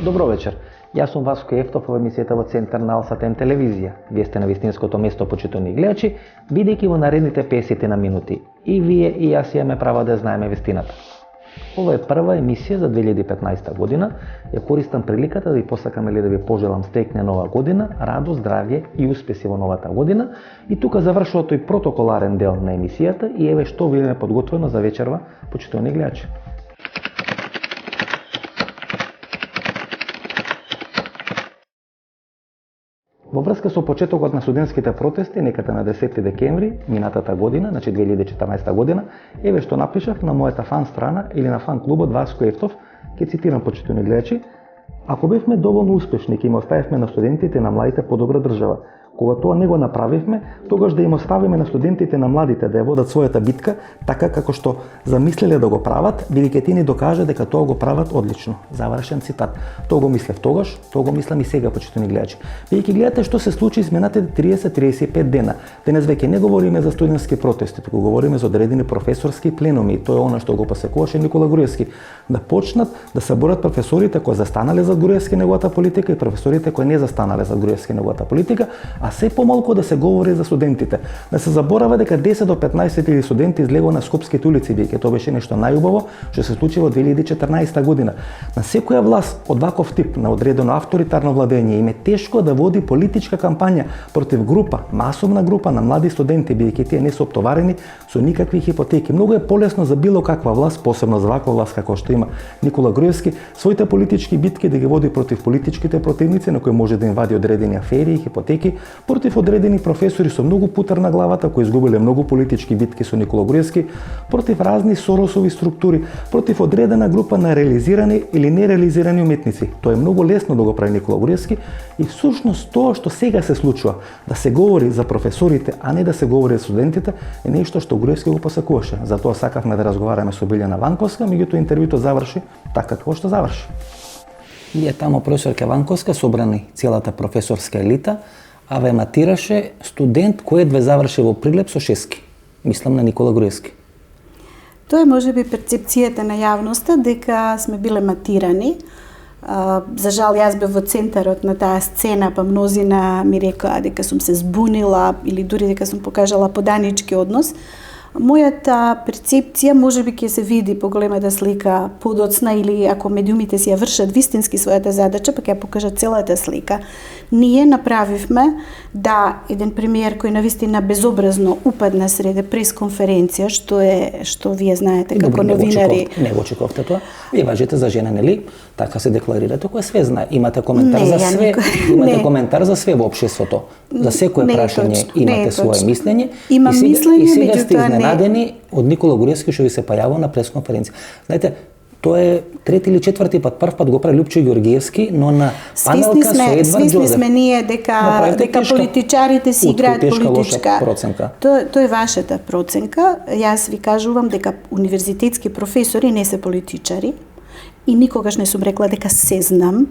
Добро вечер. Јас сум Васко Ефтов во емисијата во Центар на Алсатем телевизија. Вие сте на вистинското место, почитувани гледачи, бидејќи во наредните 50 на минути и вие и јас имаме право да знаеме вистината. Ова е прва емисија за 2015 година. Ја користам приликата да ви посакам или да ви пожелам стекне нова година, радост, здравје и успеси во новата година. И тука завршува тој протоколарен дел на емисијата и еве што ви е подготвено за вечерва, почитувани гледачи. Во врска со почетокот на студентските протести некаде на 10 декември минатата година, значи 2014 година, еве што напишав на мојата фан страна или на фан клубот Васко Ефтов, ќе цитирам почитувани гледачи: ако бевме доволно успешни, ќе им оставивме на студентите и на младите подобра држава. Кога тоа не го направивме, тогаш да им оставиме на студентите и на младите да ја водат својата битка така како што замислиле да го прават, бидејќи тие ни докажа дека тоа го прават одлично. Завршен цитат. Тоа го мислев тогаш, тоа го мислам и сега, почитувани гледачи. Бидејќи гледате што се случи изминатите 30-35 дена. Денес веќе не говориме за студентски протести, туку говориме за одредени професорски пленуми. Тоа е она што го посекуваше Никола Груевски. Да почнат да се борат професорите кои застанале зад Груевски неговата политика и професорите кои не застанале зад Груевски неговата политика, а се помалку да се говори за студентите. Да се заборава дека 10 до 15 студенти излегоа на скопските улици, бидејќи тоа беше нешто најубаво што се случи во 2014 година. На секоја власт од ваков тип на одредено авторитарно владење им е тешко да води политичка кампања против група, масовна група на млади студенти, бидејќи тие не се оптоварени со никакви хипотеки. Многу е полесно за било каква власт, посебно за ваква власт како што има Никола Груевски, своите политички битки да ги води против политичките противници на кои може да им вади одредени афери и хипотеки, против одредени професори со многу путер на главата кои изгубиле многу политички битки со Никола Груевски, против разни Соросови структури, против одредена група на реализирани или нереализирани уметници. Тоа е многу лесно да го прави Никола Груевски и всушност тоа што сега се случува, да се говори за професорите, а не да се говори за студентите, е нешто што Груевски го посакуваше. Затоа сакавме да разговараме со Билјана Ванковска, меѓутоа интервјуто заврши така како што заврши. И тамо професорка Ванковска собрани целата професорска елита, а ве матираше студент кој едве заврши во Прилеп со 6. Мислам на Никола Груевски. Тоа е можеби перцепцијата на јавноста дека сме биле матирани. За жал јас бев во центарот на таа сцена, па мнозина ми рекоа дека сум се збунила или дури дека сум покажала поданички однос. Мојата перцепција можеби ќе се види поголемата слика подоцна или ако медиумите си ја вршат вистински својата задача, па ќе ја покажат целата слика. Ние направивме да еден премиер кој навистина безобразно упадна среде пресконференција, што вие знаете како новинари. Не го очекувавте тоа. Вие важите за жена, нели? Така се декларирате, кој све знае. Имате коментар за све, имате коментар за све во општеството. За секое прашање имате свое мислење. Има мислење, меѓутоа надени од Никола Груевски што ви се појавува на пресконференција. Знаете, тоа е трети или четврти пат, прв пат го прави Лјупчо Ѓоргиевски, но на панелка со Едвард Џозеф. Свесни сме ние дека политичарите си играат политичка. Тоа е вашата проценка. Јас ви кажувам дека универзитетски професори не се политичари и никогаш не сум рекла дека се знам.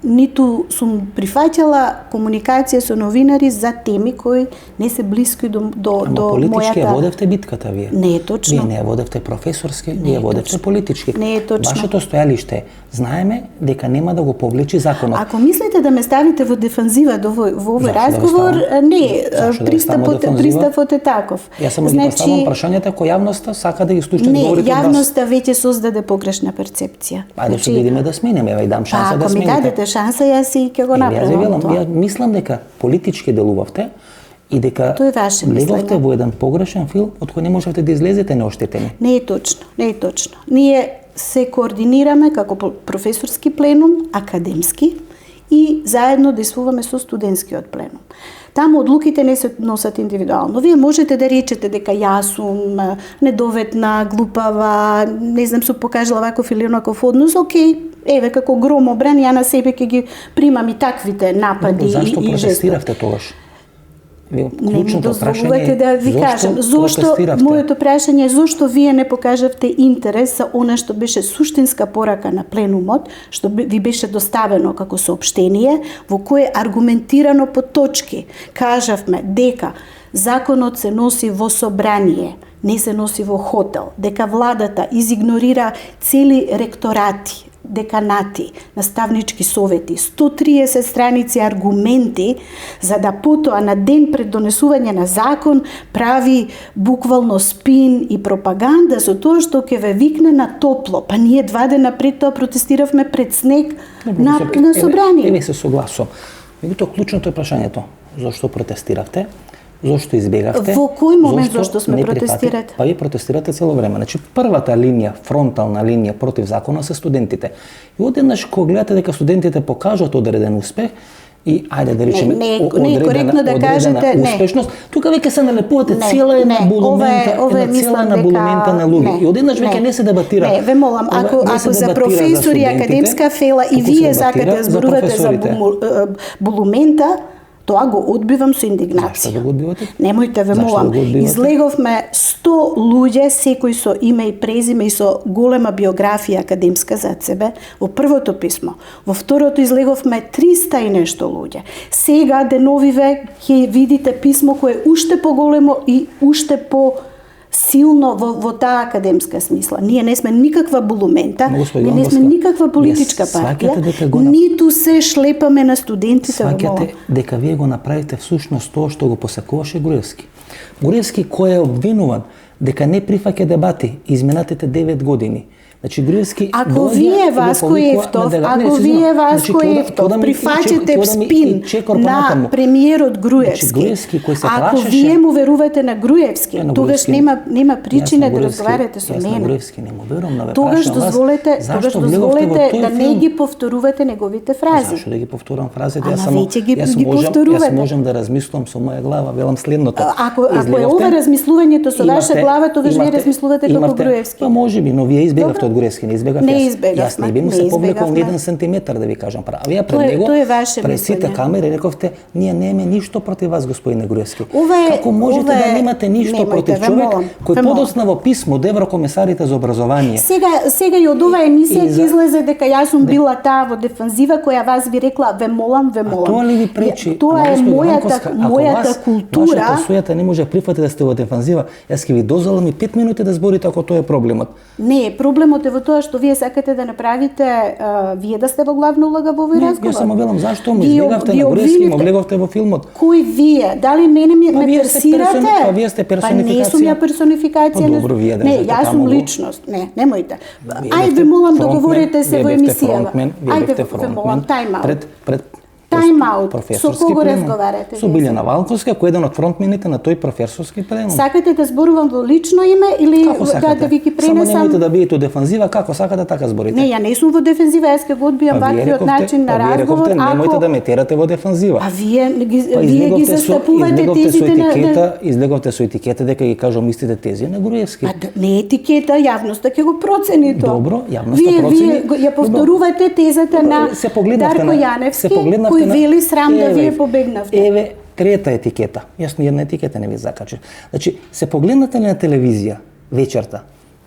Ниту сум прифаќала комуникација со новинари за теми кои не се блиски до мојата... Политички ја водевте битката вие. Не е точно. Вие не ја водевте професорски, вие ја водевте политички. Не е точно. Вашето стојалиште, знаеме дека нема да го повлечи законот. Ако мислите да ме ставите во дефанзива во овој разговор, не, пристапот е таков. Јас само ги поставам прашањата кои јавноста сака да ги слуша да говорите од вас. Не, јавноста веќе создаде погрешна перцепција. Ајде што видиме да смениме, ја дам шанса да смените. Шанса, јас и ќе го направам тоа. Ја мислам дека политички делувавте и дека влегавте во еден погрешен филм од кој не можевте да излезете неоштетени. Не е точно, не е точно. Ние се координираме како професорски пленум, академски и заедно действуваме со студентскиот пленум. Таму одлуките не се носат индивидуално. Вие можете да речете дека јас сум недоветна, глупава, не знам, сум покажала ваков или онаков однос, окей, еве како громобран, ја на себе ќе ги примам и таквите напади и жестоки. Зашто протестиравте тогаш? Не ми дозволувате да ви кажам. Зошто моето прашање е зошто вие не покажавте интерес за она што беше суштинска порака на пленумот, што ви беше доставено како соопштение, во кое аргументирано по точки кажавме дека законот се носи во собрание, не се носи во хотел, дека владата изигнорира цели ректорати, деканати, наставнички совети, 130 страници аргументи, за да потоа на ден пред донесување на закон прави буквално спин и пропаганда со тоа што ќе ве викне на топло. Па ние 2 дена пред тоа протестиравме пред снег на собрание. Еве се согласувам. Меѓутоа клучното е прашањето. Зошто протестиравте? Зошто избегавте? Во кој момент зошто сме протестирате? Па ви протестирате цело време. Значи првата линија, фронтална линија против закона се студентите. И одеднаш кога гледате дека студентите покажат одреден успех, и ајде да речеме одредена успешност, тука веќе се налепувате цела една булумента на луѓе. И одеднаш веќе не се дебатира. Не, ве молам, ако за професори академска фела и вие сакате да зборувате за булумента, тоа го одбивам со индигнација. Зашто да го одбивате? Немојте, ве молам. Излеговме 100 луѓе, секој со име и презиме и со голема биографија академска зад себе, во првото писмо. Во второто излеговме 300 и нешто луѓе. Сега, деновиве, ќе видите писмо кое е уште поголемо и уште по силно во таа академска смисла. Ние не сме никаква булумента, ние не сме никаква политичка партија, ниту се шлепаме на студентите. Сваќате дека вие го направите всушност тоа што го посакуваше Груевски. Груевски кој е обвинуван дека не прифаќа дебати изминатите 9 години. Значи Груевски ако вие Васко Евтов прифаќате спин на премиерот Груевски, ако вие му верувате на Груевски, тогаш нема причина да разговарате со мене. Груевски не му верувам, но тогаш дозволете да не ги повторувате неговите фрази. Зашто да ги повторувам фразите? Јас можам да размислувам со моја глава, велам следното. Ако е ова размислувањето со ваша глава, тогаш вие размислувате како Груевски. Па можеби, но вие избегавте од Груевски, не избегавте. Јас не би му се повлекол ни 1 сантиметар, да ви кажам прав. Вие пред него, пред сите камери, рековте, ние немаме ништо против вас, господине Груевски. Како можете да немате ништо против човек кој подоцна во писмо до еврокомисарите за образование? Сега и од оваа емисија ќе излезе дека јас сум била таа во дефанзива која вас ви рекла ве молам. Тоа ли ви пречи? Тоа е мојата култура. Вашата суета не може прифати да сте во дефанзива. Јас ќе ви дозволам и 5 минути да зборите ако тоа е проблемот. Не, проблемот е во тоа што вие сакате да направите вие да сте во главна улога во овој разговор. Јас само велам зашто му избегавте на Груевски, му влеговте во филмот. Кој вие? Дали мене ме персирате? Па вие сте персонификација. Па не сум ја персонификација. Добро, вие да не, јас сум личност. Не, немојте. Ајде молам договорете се во емисијава. Ајде ве молам тајм-аут. Тајм-аут. Со кого разговарате? Со Билјана Валковска, кој е еден од фронтмените на тој професорски пленум. Сакате да зборувам во лично име или да ви ги пренесам? Само немојте да бидете во дефанзива, како сакате така зборите. Не, ја не сум во дефанзива, јас ќе го одбијам ваквиот начин на разговор. Немојте да ме терате во дефанзива. А вие ги застапувате тезите на излеговте со етикета дека ги кажам истите тези на Груевски. А не етикета, јавноста ќе го процени тоа. Добро, јавноста процени. Вие ја повторувате тезата на Дарко Јаневски, кој вели срам да вие побегнавте. Еве трета етикета. Јас ни една етикета не ви закачив. Значи, се погледнате ли на телевизија вечерта,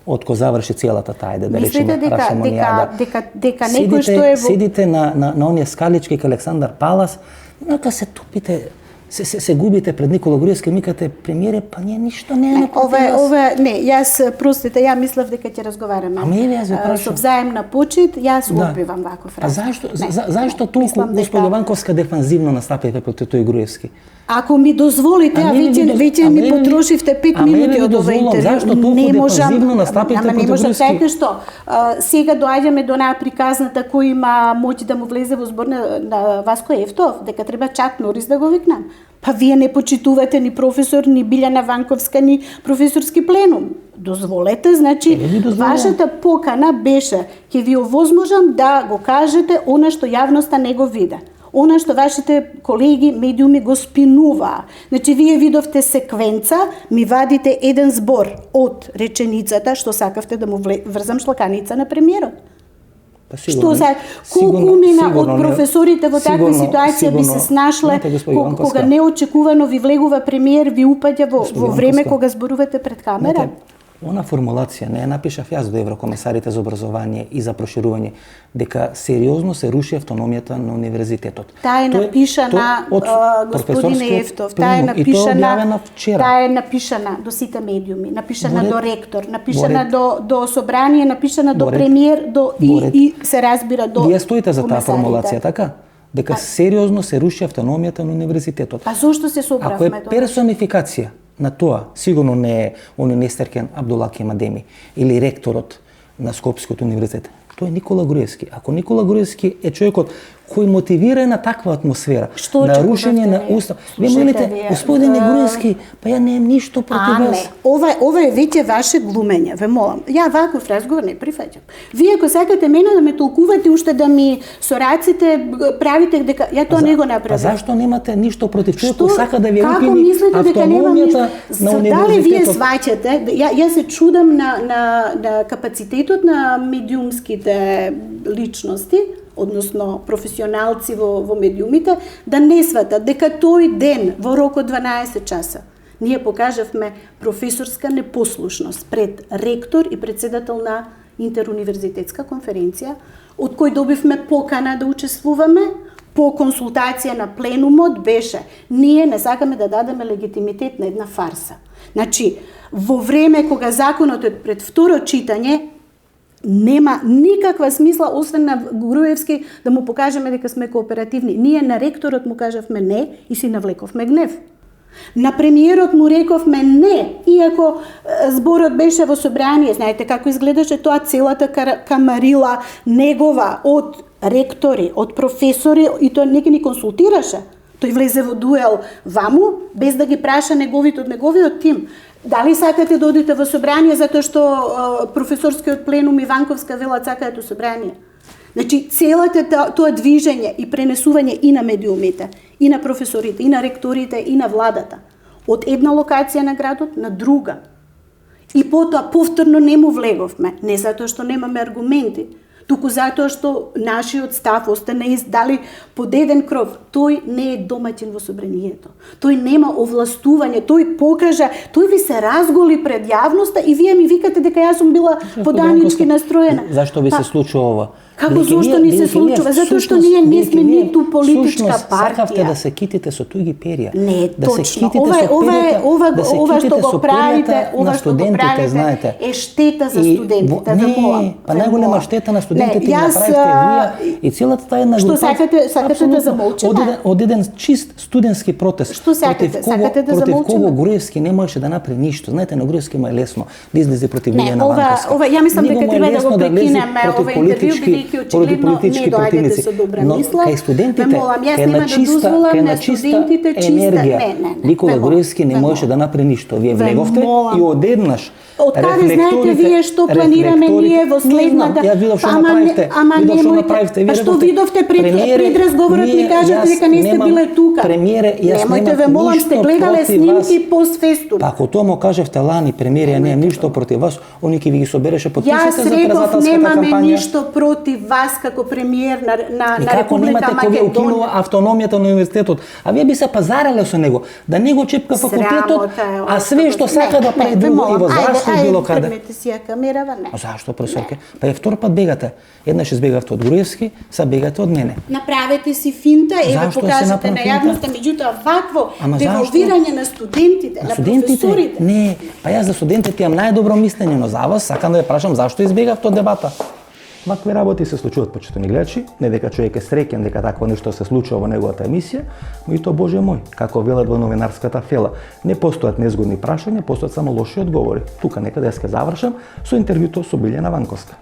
од кога заврши целата таа, да речеме, рашомонијада. Дека некој што е во... Седите на оние скалички кај Александар Палас, нака се тупите, се губите пред Никола Груевски, микате премиере, па ние ништо не е не, јас простите, ја мислев дека ќе разговараме. Ама еве јас ве прашам. Со взаемна почит, јас одбивам ваков разговор. А зашто толку господја Ванковска дефанзивно настапите против тој Груевски? Ако ми дозволите, веќе ми потрошивте 5 минути од ова интервју. Зашто толку дефанзивно настапите против Груевски? Така што сега доаѓаме до приказната кој има моќ да му влезе во збор на Васко Евтов, дека треба Чак Норис да го викнам. Па вие не почитувате ни професор, ни Билјана Ванковска, ни професорски пленум. Дозволете, значи, вашата покана беше, ќе ви овозможам да го кажете она што јавноста не го виде. Она што вашите колеги медиуми го спинуваа. Значи, вие видовте секвенца, ми вадите еден збор од реченицата што сакавте да му врзам шлаканица на премиерот. Што за колку мина од професорите во таква ситуација би се снашле кога неочекувано ви влегува премиер, ви упаѓа во време кога зборувате пред камера? Она формулација не ја напишав јас до еврокомисарите за образование и за проширување, дека сериозно се руши автономијата на универзитетот. Таа е напишана, господине Ефтов, таа е напишана до сите медиуми, напишана до ректор, напишана до собрание, напишана до премиер, и се разбира до Вие стоите за таа формулација, така? Дека сериозно се руши автономијата на универзитетот. А зошто се собравме? Ако е персонификација на тоа, сигурно не е оној Нестеркен Абдулаки Мадеми или ректорот на Скопскиот универзитет. Тој е Никола Груевски. Ако Никола Груевски е човекот кој мотивира на таква атмосфера, на рушење на устав. Вие молите, господине Груевски, па ја немам ништо против вас. Ова е веќе ваше глумење, ве молам. Ја ваков разговор не прифаќам. Вие ако сакате мене да ме толкувате уште да ми со раците правите дека ја тоа не го направам. А зашто немате ништо против човек кој сака да ви укини автономијата на универзитетот? Дали вие сваќате? Ја се чудам на капацитетот на медиумските личности, односно професионалци во медиумите, да не сватат дека тој ден во рок од 12 часа ние покажавме професорска непослушност пред ректор и председател на интеруниверзитетска конференција, од кој добивме покана да учествуваме. По консултација на пленумот беше: ние не сакаме да дадеме легитимитет на една фарса. Значи, во време кога законот е пред второ читање, нема никаква смисла, освен на Груевски, да му покажеме дека сме кооперативни. Ние на ректорот му кажавме не и си навлековме гнев. На премиерот му рековме не, иако зборот беше во собрание. Знаете како изгледаше тоа, целата камарила негова од ректори, од професори, и тој не ги ни консултираше. Тој влезе во дуел ваму, без да ги праша од неговиот тим. Дали сакате да одите во собрание затоа што професорскиот пленум и Ванковска велат сакаат собрание? Значи, целата тоа движење и пренесување и на медиумите, и на професорите, и на ректорите, и на владата, од една локација на градот на друга. И потоа повторно не му влеговме, не затоа што немаме аргументи, туку затоа што нашиот став остана издали под еден кров. Тој не е домаќин во собранието. Тој нема овластување, тој покажа, тој ви се разголи пред јавноста и вие ми викате дека јас сум била поданички настроена. Зашто ви се случува ова? Како зошто ни се случува? Затоа што ние не сме ниту политичка партија. Сакавте да се китите со туѓи перја. Не, точно. Ова што го правите, знаете, е штета за студентите. Не, па најголема штета на студентите направите вие и целата таа една група. Што сакате да замолчите? Од еден чист студентски протест. Што сакате да замолчите? Против кого Груевски не можеше да направи ништо. Знаете, на Груевски му е лесно да излезе против Лилијана Ванковска. Ја мислам дека треба да го прекинеме ова интервју, поради политички противници. Но кај студентите е на чиста енергија. Никола Груевски не можеше да направи ништо. Вие влеговте и одеднаш од каде знаете вие што планираме ние во следната? Ја видов што направивте. Па што видовте пред разговорот ми кажете дека не сте биле тука. Премиере, јас немојте ве молам, сте гледале снимки постфестум. Па ако тоа му кажевте лани, премиер, ја немам ништо против вас, они ќе ви ги собереше подписите за презентацијата кампања. Немаме ништо против вас како премиер на Република Македонија. Кога укинува автономијата на универзитетот, а вие би се пазарале со него, да не го чепка факултетот, а све што сака да прави друго и во здравство и било каде. Ајде, си ја камерава, не. А зашто, професорке? Па е втор пат бегате. Еднаш избегавте од Груевски, са бегате од мене. Направете си финта, еве покажете на јавноста, меѓутоа вакво девалвирање на студентите, на професорите. Не, па јас за студентите имам најдобро мислење, но за вас сакам да ве прашам зашто избегавте од дебата. Вакви работи се случуваат, почитувани гледачи, не дека човек е среќен дека такво нешто се случува во неговата емисија, но и тоа, Боже мој, како велат во новинарската фела, не постојат незгодни прашања, постојат само лоши одговори. Тука некаде ќе завршам со интервјуто со Билјана Ванковска.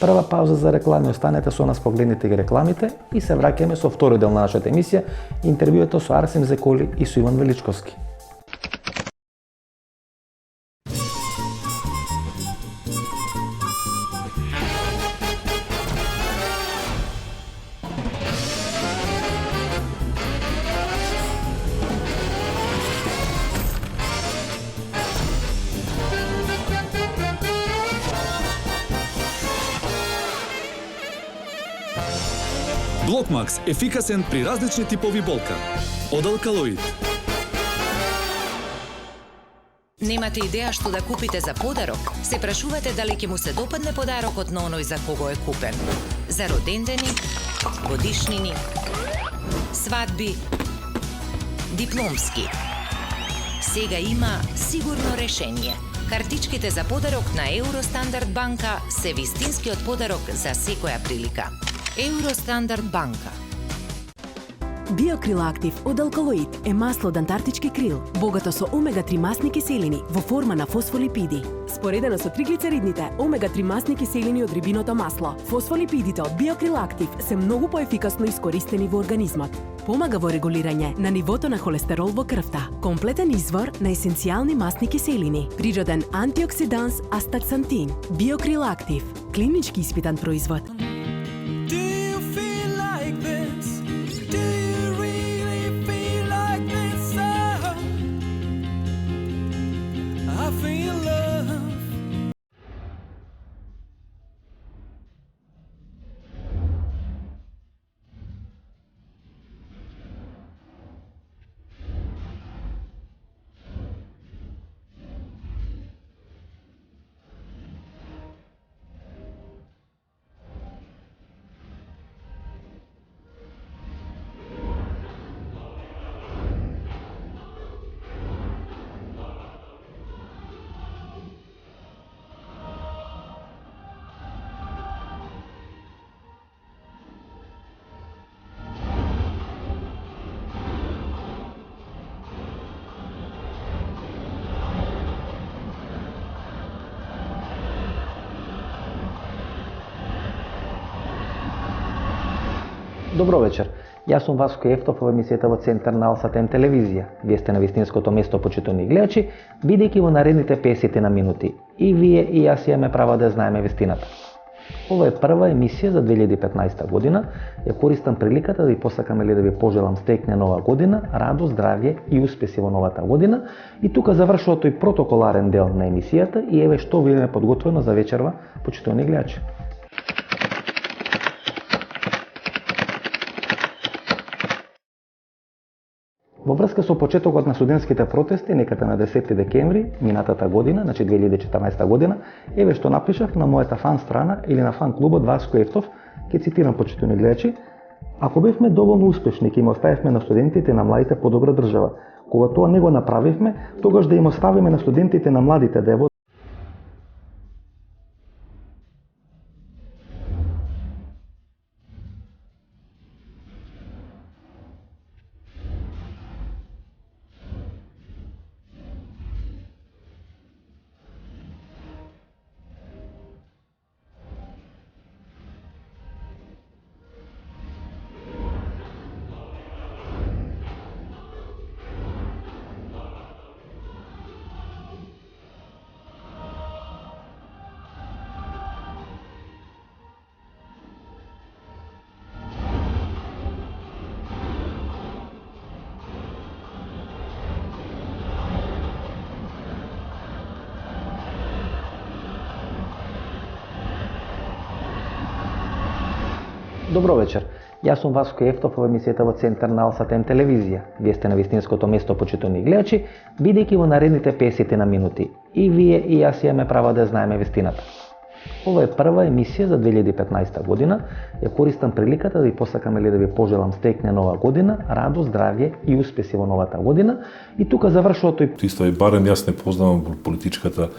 Прва пауза за реклами, останете со нас, погледнете ги рекламите и се враќаме со втори дел на нашата емисија, интервјуето со Арсим Зеколи и со Иван Величковски. Блокмакс ефикасен при различни типови болка. Од алкалоид. Немате идеја што да купите за подарок? Се прашувате дали ќе му се допадне подарокот на оној за кого е купен? За родендени, годишнини, свадби, дипломски. Сега има сигурно решение. Картичките за подарок на Евростандард банка се вистинскиот подарок за секоја прилика. Евростандард банка. Биокрил Актив од алкалоид е масло од антарктички крил, богато со омега-3 масни киселини во форма на фосфолипиди. Споредено со триглицеридните, омега-3 масни киселини од рибиното масло, фосфолипидите од Биокрил Актив се многу поефикасно искористени во организмот. Помага во регулирање на нивото на холестерол во крвта. Комплетен извор на есенцијални масни киселини. Природен антиоксиданс астаксантин. Биокрил Актив. Клинички испитан производ. Добро вечер. Јас сум Васко Ефтов во емисијата во Центар на Алсатем телевизија. Вие сте на вистинското место, почитувани гледачи, бидејќи во наредните 50 на минути и вие и јас имаме право да знаеме вистината. Ова е прва емисија за 2015 година. Ја користам приликата да ви посакам или да ви пожелам стекне нова година, радост, здравје и успеси во новата година. И тука завршува тој протоколарен дел на емисијата и еве што ви е подготвено за вечерва, почитувани гледачи. Во врска со почетокот на студентските протести некаде на 10 декември минатата година, значи 2014 година, еве што напишав на мојата фан страна или на фан клубот Васко Ефтов, ќе цитирам почитувани гледачи: ако бевме доволно успешни, ќе им оставивме на студентите и на младите подобра држава. Кога тоа не го направивме, тогаш да им оставиме на студентите и на младите да ја Добро вечер. Јас сум Васко Ефтов во емисијата во Центар на Алсатем телевизија. Вие сте на вистинското место, почитувани гледачи, бидејќи во наредните 50 на минути и вие и јас имаме право да знаеме вистината. Ова е прва емисија за 2015 година. Ја користам приликата да ви посакам или да ви пожелам стекне нова година, радост, здравје и успеси во новата година. И тука завршува тој... Исто и барем јас не познавам политичката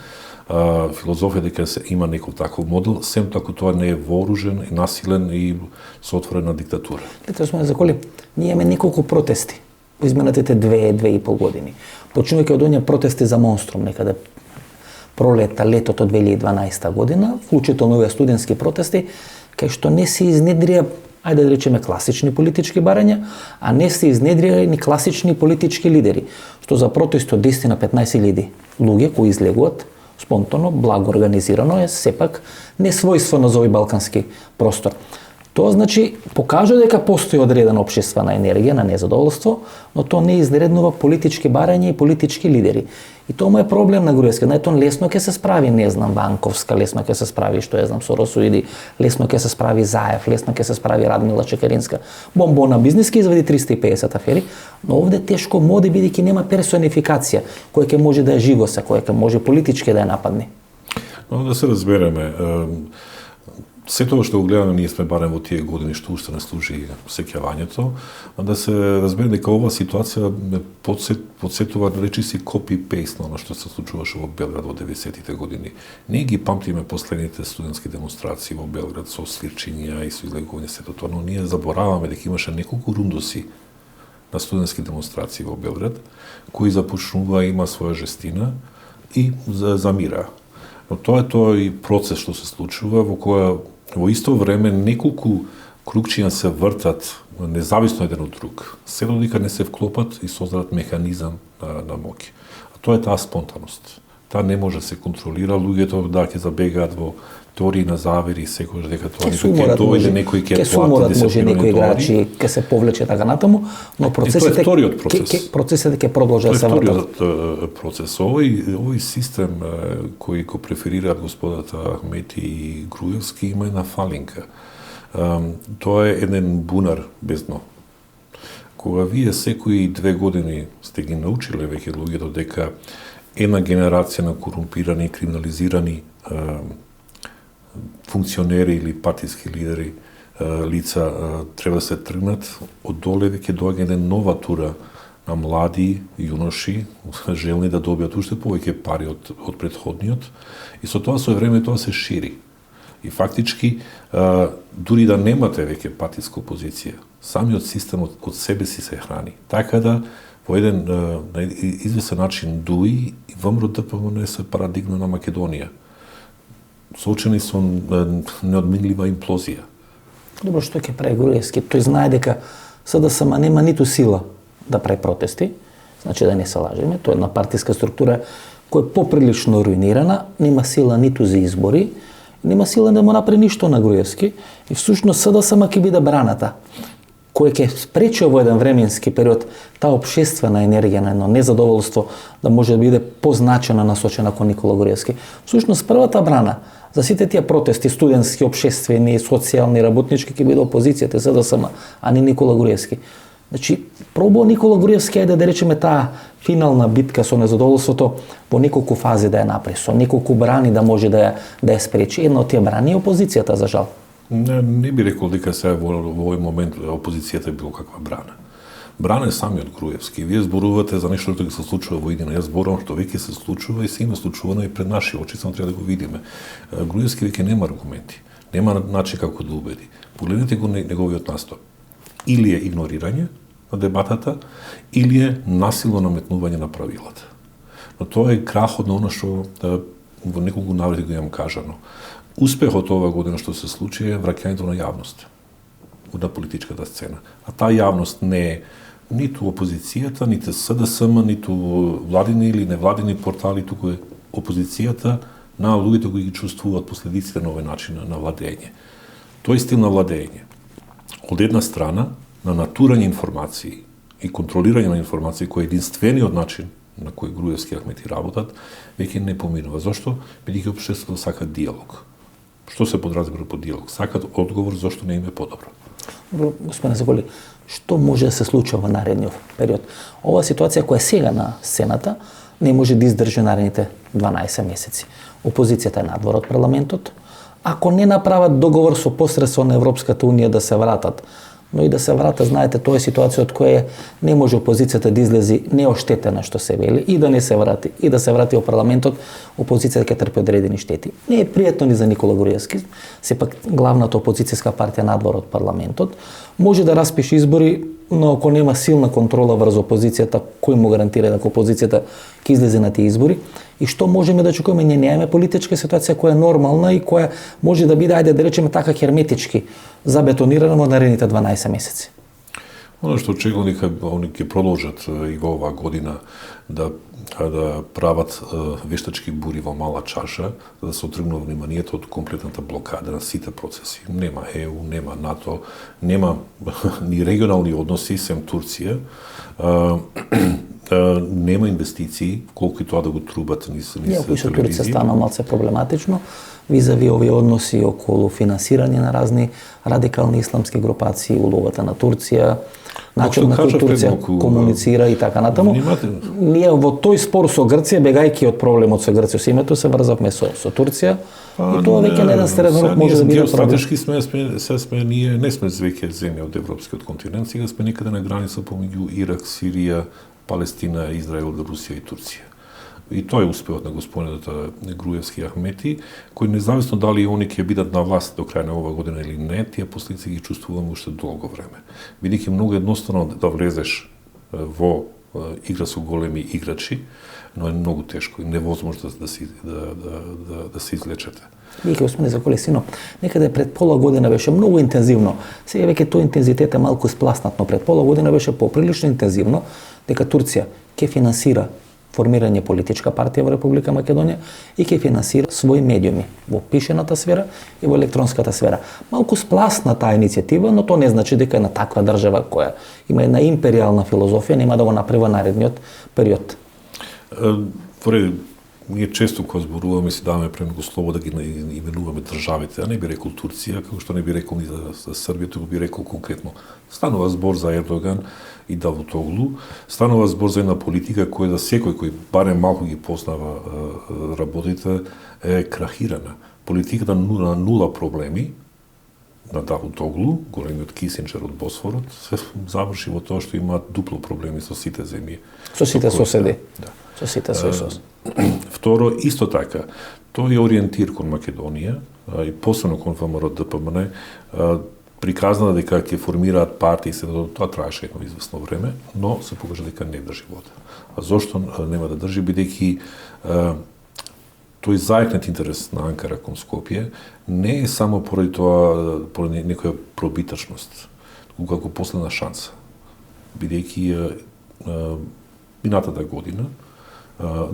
филозофија дека се има некој таков модел, сем тако тоа не е вооружен и насилен и со отворена диктатура. Петро сме заколи, ние имаме неколку протести во изминатите 2,5 години. Почнувајќи од оние протести за Монструм некаде пролета, летото 2012 година, вклучително овие студентски протести, кај што не се изнедрија, ајде да речеме, класични политички барања, а не се изнедрија ни класични политички лидери, што за протести од 10 на 15.000 луѓе кои излегуваат спонтано, благо организирано е сепак несвојствено за овој балкански простор. Тоа значи покажува дека постои одредена општествена енергија на незадоволство, но тоа не изреднува политички барања и политички лидери. И тоа му е проблем на Груевски. Тоа лесно ќе се справи, не знам, Банковска, лесно ќе се справи, што ја знам, Соросоиди, лесно ќе се справи Заев, лесно ќе се справи Радмила Чекеринска. Бомбона бизнес ќе извади 350 афери, но овде тешко моди бидејќи нема персонификација која ќе може да ја жигоса, која ќе може политички да ја нападне. Но да се разбереме, се тоа што го гледаме, ние сме барем во тие години што уште не служи сеќавањето, да се разбере дека оваа ситуација ме подсетува речиси копи-пейст на што се случуваше во Белград во 90-тите години. Ние ги памтиме последните студентски демонстрации во Белград со свирчиња и со излегување сето тоа, но ние забораваме дека имаше неколку рундоси на студентски демонстрации во Белград кои започнува, има своја жестина и замира. Но тоа е тој процес што се случува во која во исто време неколку кругчиња се вртат независно еден од друг, се додека не се вклопат и создадат механизам на моќ. А тоа е таа спонтаност. Таа не може да се контролира, луѓето да ќе забегаат во теории на завери, секогаш дека тоа ќе дојде некој ќе плати 10 некои играчи, ќе се повлече така натаму, но процесите ќе продолжат да се вртат. Вториот процес, овој систем кој го преферираат господата Ахмети и Груевски има една фалинка. Тоа е еден бунар без дно. Кога вие секои 2 години сте ги научиле веќе луѓето дека една генерација на корумпирани, криминализирани функционери или партиски лидери, лица треба да се тргнат, од доле веќе доаѓа една нова тура на млади јуноши, желни да добијат уште повеќе пари од претходниот, и со тоа со време тоа се шири. И фактички, дури да немате веќе партиска опозиција, самиот системот од себе си се храни. Така да, во еден известен начин ДУИ и ВМРО ДПМН се парадигма на Македонија. Соочени со неодменлива имплозија. Добро, што ќе прави Груевски? Тој знае дека СДСМ нема ниту сила да прави протести, значи да не се лажеме, тоа е една партиска структура која е поприлично руинирана, нема сила ниту за избори, нема сила да му направи ништо на Груевски и всушност СДСМ ќе биде браната, кој ќе спречи во еден временски период таа општествена енергија на едно незадоволство да може да биде позначена насочена кон Никола Груевски. Всушност првата брана за сите тие протести студентски, општествени, социјални, работнички ќе биде опозицијата СДСМ, а не Никола Груевски. Значи, пробува Никола Груевски да речеме таа финална битка со незадоволството во неколку фази да ја направи, со неколку брани да може да ја спречи. Една од тие брани е опозицијата, за жал. Не би рекол дека сега во овој момент опозицијата е било каква брана. Брана е самиот Груевски. Вие зборувате за нешто што се случува во иднина. Јас зборувам што веќе се случува и се има случувано и пред наши очи, само треба да го видиме. Груевски веќе нема аргументи, нема начин како да убеди. Погледнете го неговиот настап. Или е игнорирање на дебатата, или е насилно наметнување на правилата. Но тоа е крахот на она што во неколку навреди го имам кажано. Успехот оваа година што се случи е враќањето на јавност на политичката сцена. А таа јавност не е ниту опозицијата, ниту СДСМ, ниту владини или невладини портали, туку е опозицијата на луѓето кои ги чувствуваат последиците на овој начин на владење. Тој стил на владење, од една страна, на натурање информации и контролирање на информации, кој е единствениот начин на кој Груевски и Ахмети работат, веќе не поминува. Зошто? Бидејќи општеството сака диалог. Што се подразбира под диалог? Сакат одговор зошто не им е подобро. Господине Заколи, што може да се случи во наредниот период? Оваа ситуација која е сега на сцената не може да издржи наредните 12 месеци. Опозицијата е надвор од парламентот. Ако не направат договор со посредство на Европската унија да се вратат, но и да се врата, знаете, тоа е ситуација од која не може опозицијата да излези неоштетена, што се вели, и да не се врати, и да се врати во парламентот, опозицијата ќе трпи одредени штети. Не е пријатно ни за Никола Груевски, сепак главната опозицијска партија надвор од парламентот, може да распише избори, но ако нема силна контрола врз опозицијата, кој му гарантира дека опозицијата ќе излезе на тие избори, и што можеме да очекуваме? Ние немаме политичка ситуација која е нормална и која може да биде, ајде да речеме така, херметички забетонирана во наредните 12 месеци. Оно што очекувам дека они ќе продолжат и во оваа година да прават вештачки бури во мала чаша, за да се отргнува вниманието од комплетната блокада на сите процеси. Нема ЕУ, нема НАТО, нема ни регионални односи, сем Турција, нема инвестиции, колку и тоа да го трубат низ телевизија. Со Турција стана малце проблематично, визави овие односи околу финансирање на разни радикални исламски групации, улогата на Турција, начинот на кој Турција комуницира и така натаму. Ние во тој спор со Грција, бегајќи од проблемот со Грција со името, се врзавме со Турција. И тоа веќе на еден среден рок може да биде проблем. Стратешки сме, ние не сме веќе земја од европскиот континент, сега сме некаде на граница помеѓу Ирак, Сирија, Палестина, Израел, Русија и Турција. И тоа е успеот на господинот Груевски и Ахмети, кој независно дали они ќе бидат на власт до крај на оваа година или не, тие последици ги чувствуваме уште долго време. Бидејќи многу едноставно да влезеш во игра со големи играчи, но е многу тешко и невозможно да се излечете. Вие господин Заколесино, некаде пред пола година беше многу интензивно. Сега веќе тој интензитет е малку спласнат, но пред пола година беше поприлично интензивно дека Турција ќе финансира формирање политичка партија во Република Македонија и ќе финансира своји медиуми во пишената сфера и во електронската сфера. Малку спласна таа иницијатива, но тоа не значи дека една таква држава која има една империјална филозофија нема да го направи наредниот период. Ние често кога зборуваме си даваме премногу слобода да ги именуваме државите, а не би рекол Турција, како што не би рекол ни за Србија, туку би рекол конкретно. Станува збор за Ердоган и Давутоглу, станува збор за една политика која да секој кој барем малку ги познава работите е крахирана. Политиката на нула проблеми на Давутоглу, големиот Кисинџер од Босфорот, се заврши во тоа што имаат дупло проблеми со сите земји. Со сите соседи. Да. Со сите соседи. Второ, исто така, тој е ориентир кон Македонија и посебно кон ВМРО ДПМН, приказна дека ќе формираат партии, се тоа траеше едно известно време, но се покажа дека не држи вода. А зошто нема да држи, бидејќи тој зајакнет интерес на Анкара кон Скопје не е само поради тоа, поради некоја пробитачност, туку како последна шанса. Бидејќи минатата година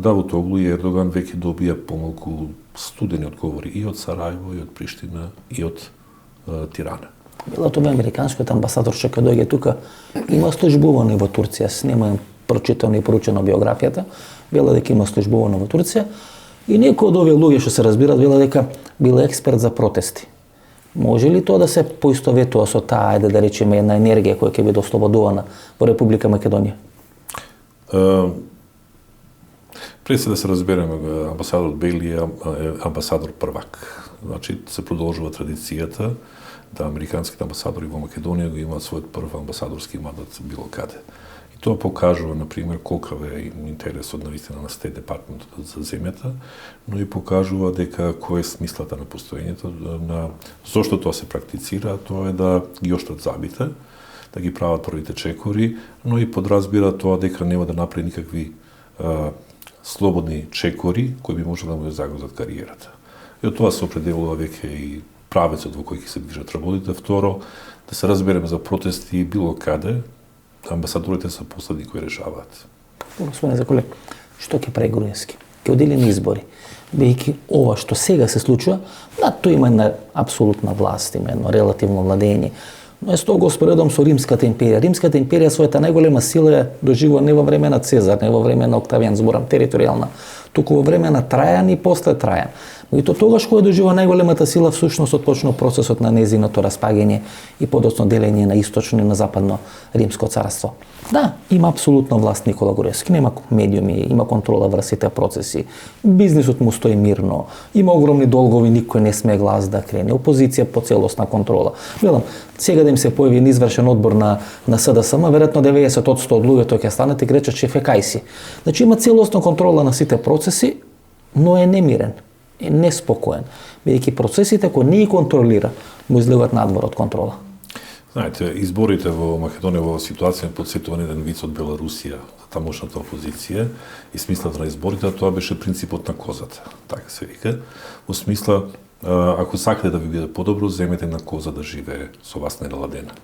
Давутоглу и Ердоган веќе добија помалку студени одговори и од Сарајево, и од Приштина, и од Тирана. Била тоа американскиот амбасадор што кога доаѓа тука, има службувано во Турција, нема прочитано и поручено биографијата, била дека има службувано во Турција и некои од овие луѓе што се разбират била дека бил експерт за протести. Може ли тоа да се поистоветува со таа, ајде да речеме, една енергија која ќе биде ослободувана во Република Македонија? Пред се да се разбереме, амбасадор Бели е амбасадор првак. Значи, се продолжува традицијата да американските амбасадори во Македонија го имаат својот прв амбасадорски мандат било каде. И тоа покажува, например, колкав е интересот навистина на Стейт Департментот за земјата, но и покажува дека кој е смислата на постоењето, на зошто тоа се практицира, тоа е да ги оштат забите, да ги прават првите чекори, но и подразбира тоа дека нема да направи никакви слободни чекори кои би можело да му загрозат кариерата. И од тоа се определува веќе и правецот во кој ќе се движат работите. Второ, да се разбереме за протести било каде, амбасадорите се последни кои решаваат. Господине Заколе, што ќе прави Груевски? Ќе одели на избори. Бидејќи ова што сега се случува, да, тој има една апсолутна власт, има едно релативно владење. Но е тоа го споредам со Римската империја. Римската империја својата најголема сила ја доживува не во време на Цезар, не во време на Октавијан, зборам територијална, туку во време на Трајан и после Трајан. И тогаш кога доживува најголемата сила, всушност отпочнува процесот на незиното распаѓање и подоцно делење на источно и на западно Римско царство. Да, има апсолутна власт Никола Груевски, нема медиуми, има контрола врз сите процеси, бизнисот му стои мирно, има огромни долгови, никој не смее глас да крене, опозиција по целосна контрола. Велам, сега да им се појави извршен одбор на СДСМ, веројатно 90% од луѓето ќе станат и ќе речат шеф е кај си. Значи има целосна контрола на сите процеси, но е немирен, е неспокоен, бидејќи процесите кои не ги контролира му излегуваат надвор од контрола. Знаете, изборите во Македонија во ситуација подсетува на еден виц од Беларусија, тамошната опозиција, и смислата на изборите, тоа беше принципот на козата, така се вика, во смисла, ако сакате да ви биде подобро, земете на коза да живее со вас неналадена.